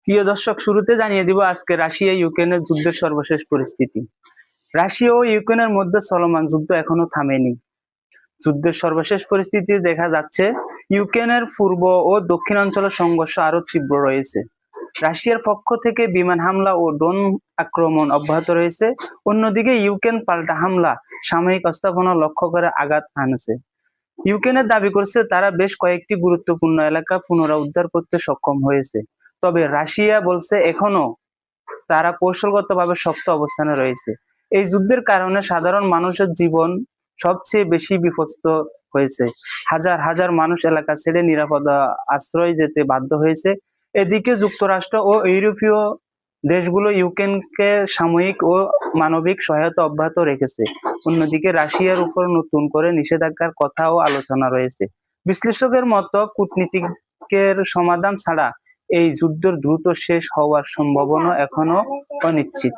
প্রিয় দর্শক, শুরুতে জানিয়ে দিব আজকে রাশিয়া ইউক্রেনের যুদ্ধের সর্বশেষ পরিস্থিতি। রাশিয়া ও ইউক্রেনের মধ্যে চলমান যুদ্ধ এখনো থামেনি। যুদ্ধের সর্বশেষ পরিস্থিতি দেখা যাচ্ছে ইউক্রেনের পূর্ব ও দক্ষিণাঞ্চলের সংঘর্ষ আরো তীব্র রয়েছে। রাশিয়ার পক্ষ থেকে বিমান হামলা ও ড্রোন আক্রমণ অব্যাহত রয়েছে। অন্যদিকে ইউক্রেন পাল্টা হামলা, সামরিক স্থাপনা লক্ষ্য করে আঘাত হানছে। ইউক্রেনের দাবি করছে তারা বেশ কয়েকটি গুরুত্বপূর্ণ এলাকা পুনরুদ্ধার করতে সক্ষম হয়েছে। তবে রাশিয়া বলছে এখনো তারা কৌশলগতভাবে শক্ত অবস্থানে রয়েছে। এই যুদ্ধের কারণে সাধারণ মানুষের জীবন সবচেয়ে বেশি বিপন্ন হয়েছে। হাজার হাজার মানুষ এলাকা ছেড়ে নিরাপদ আশ্রয় যেতে বাধ্য হয়েছে। এদিকে যুক্তরাষ্ট্র ও ইউরোপীয় দেশগুলো ইউক্রেনকে সাময়িক ও মানবিক সহায়তা অব্যাহত রেখেছে। অন্যদিকে রাশিয়ার উপর নতুন করে নিষেধাজ্ঞার কথাও আলোচনা রয়েছে। বিশ্লেষকের মতো কূটনীতিকের সমাধান ছাড়া এই যুদ্ধের দ্রুত শেষ হওয়ার সম্ভাবনা এখনো অনিশ্চিত।